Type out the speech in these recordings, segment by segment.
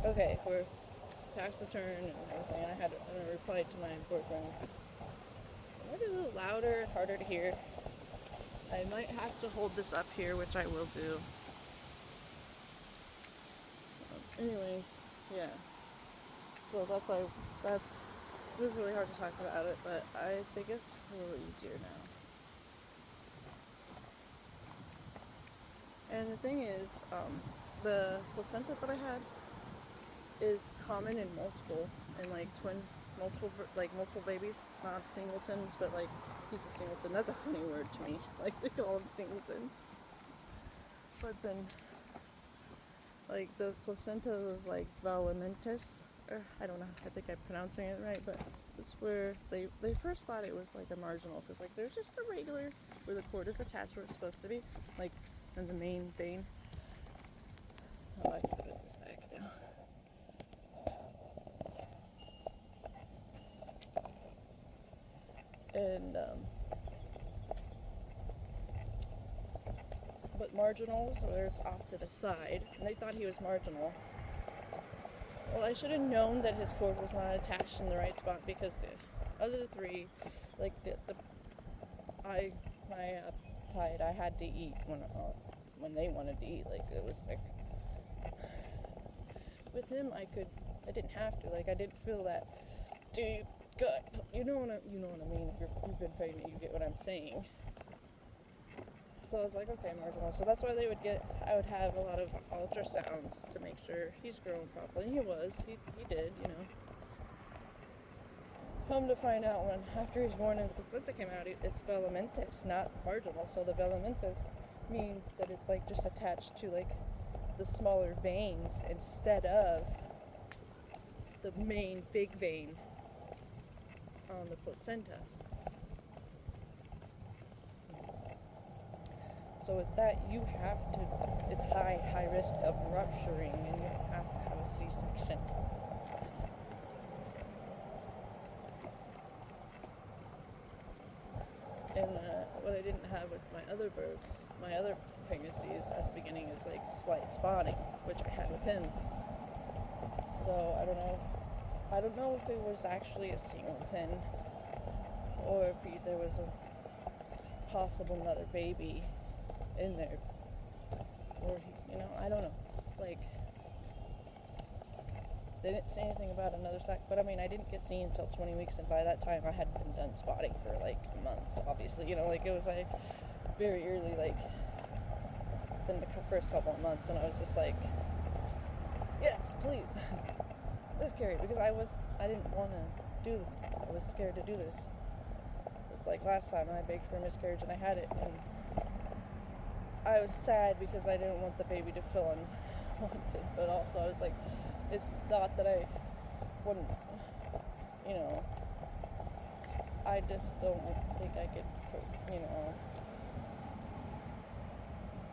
okay, we're past the turn and everything. And I replied to my boyfriend, maybe a little louder and harder to hear. I might have to hold this up here, which I will do. Anyways, yeah. So it was really hard to talk about it, but I think it's a little easier now. And the thing is, the placenta that I had is common in multiple babies, not singletons, but like, he's a singleton. That's a funny word to me. Like, they call them singletons. But then, like, the placenta was like velamentous. I don't know, I think I'm pronouncing it right, but that's where they first thought it was like a marginal, because like there's just the regular where the cord is attached where it's supposed to be, like in the main vein. Oh, I can put this back now. And but marginals, where it's off to the side, and they thought he was marginal. Well, I should have known that his cord was not attached in the right spot, because the other three, like I had to eat when they wanted to eat. Like, it was like, with him I didn't have to. Like, I didn't feel that deep gut. You know what I mean. If you've been pregnant, you get what I'm saying. So I was like, okay, marginal. So that's why I would have a lot of ultrasounds to make sure he's growing properly. And he was. He did, you know. Come to find out, after he's born and the placenta came out, it's velamentous, not marginal. So the velamentous means that it's like just attached to like the smaller veins instead of the main big vein on the placenta. So with that, it's high risk of rupturing, and you have to have a C-section. And what I didn't have with my other pregnancies at the beginning is like slight spotting, which I had with him. So I don't know if it was actually a singleton, or if there was a possible another baby in there, or I don't know. Like, they didn't say anything about another sac, but I mean, I didn't get seen until 20 weeks, and by that time I had been done spotting for like months, obviously. Like, it was like very early, like in the first couple of months, when I was just like, yes, please, miscarry, because I didn't want to do this. I was scared to do this. It's like last time I begged for a miscarriage and I had it, and I was sad because I didn't want the baby to feel unwanted, but also I was like, it's not that I wouldn't, I just don't think I could,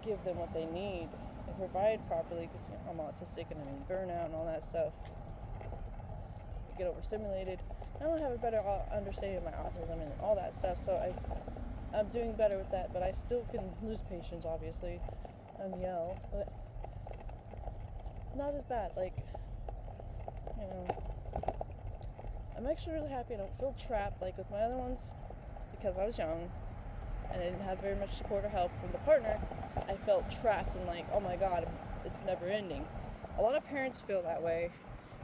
give them what they need and provide properly, because I'm autistic and I'm in burnout and all that stuff. I get overstimulated. I don't have a better understanding of my autism and all that stuff, so I'm doing better with that, but I still can lose patience, obviously, and yell, but not as bad. Like, I'm actually really happy I don't feel trapped like with my other ones, because I was young and I didn't have very much support or help from the partner. I felt trapped and like, oh my god, it's never ending. A lot of parents feel that way,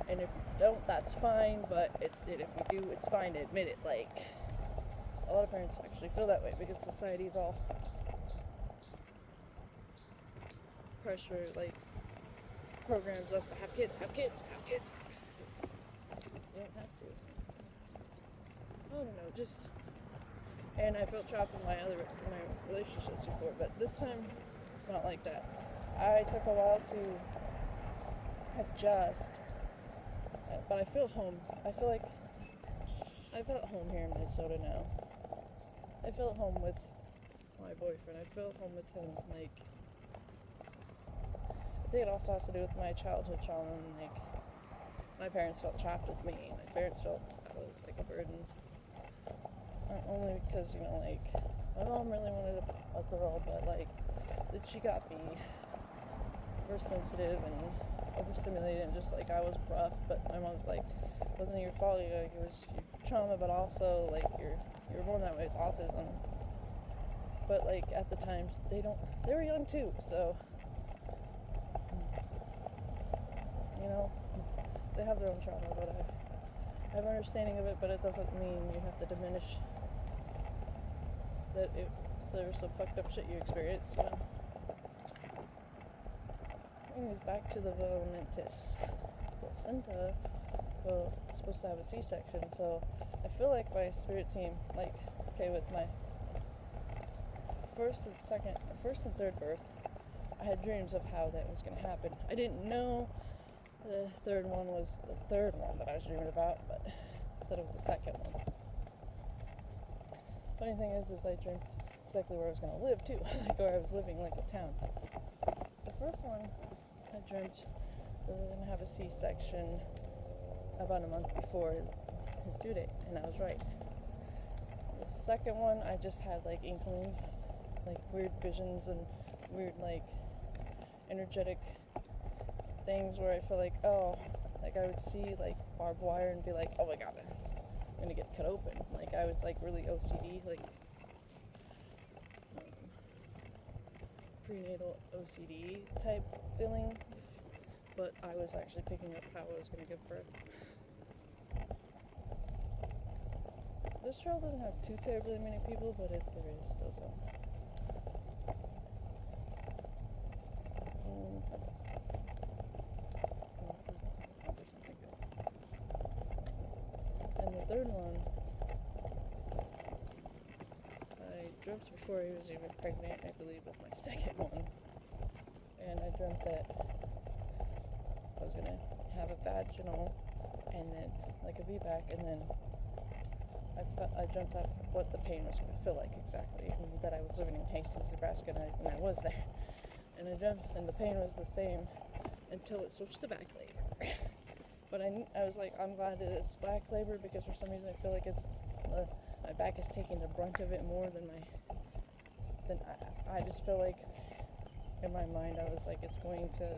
and if you don't, that's fine, but if you do, it's fine to admit it. Like, a lot of parents actually feel that way because society's all pressure, like, programs us to have kids. You don't have to. I don't know, just... And I felt trapped in my relationships before, but this time, it's not like that. I took a while to adjust, but I feel home. I feel at home here in Minnesota now. I feel at home with my boyfriend. I feel at home with him. Like, I think it also has to do with my childhood trauma, and like, my parents felt trapped with me. My parents felt I was like a burden. Not only because, like, my mom really wanted a girl, but like, that she got me oversensitive and overstimulated, and just like I was rough. But my mom's like, it wasn't your fault. Like, it was your trauma, but also like you're born that way with autism. But like at the time, they were young too, so you know, they have their own trauma. But I have an understanding of it, but it doesn't mean you have to diminish that there's some fucked up shit you experienced, you know. Anyways, back to the vomitosis placenta. Well, I'm supposed to have a C-section, so I feel like my spirit team, like, okay, with my first and third birth, I had dreams of how that was going to happen. I didn't know the third one was the third one that I was dreaming about, but I thought it was the second one. Funny thing is I dreamt exactly where I was going to live too, like where I was living, like a town. The first one, I dreamt that I was going to have a C-section about a month before his due date, and I was right. The second one, I just had like inklings, like weird visions and weird like energetic things where I feel like, oh, like I would see like barbed wire and be like, oh my god, I'm gonna get cut open. Like I was like really OCD, like prenatal OCD type feeling, but I was actually picking up how I was gonna give birth. This trail doesn't have too terribly many people, but there is still some. And the third one, I dreamt before he was even pregnant, I believe, with my second one. And I dreamt that I was gonna have a vaginal and then like a VBAC, and then I dreamt up what the pain was going to feel like exactly, and that I was living in Hastings, Nebraska, and I was there. And I dreamt, and the pain was the same until it switched to back labor. But I was like, I'm glad that it's back labor, because for some reason I feel like it's my back is taking the brunt of it more than I just feel like in my mind I was like, it's going to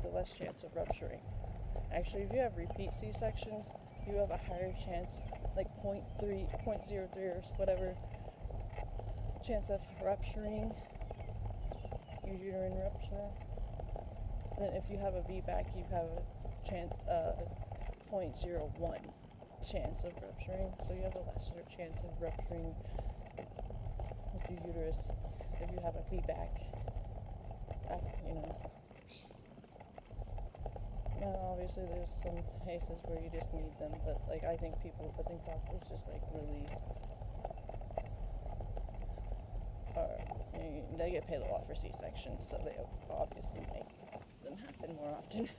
the less chance of rupturing. Actually, if you have repeat C-sections, you have a higher chance, like 0.03 or whatever, chance of rupturing your uterine rupture. Then if you have a VBAC, you have a chance, 0.01 chance of rupturing. So you have a lesser chance of rupturing with your uterus if you have a VBAC. You know. Now, obviously, there's some cases where you just need them, but like I think doctors just like really they get paid a lot for C-sections, so they obviously make them happen more often.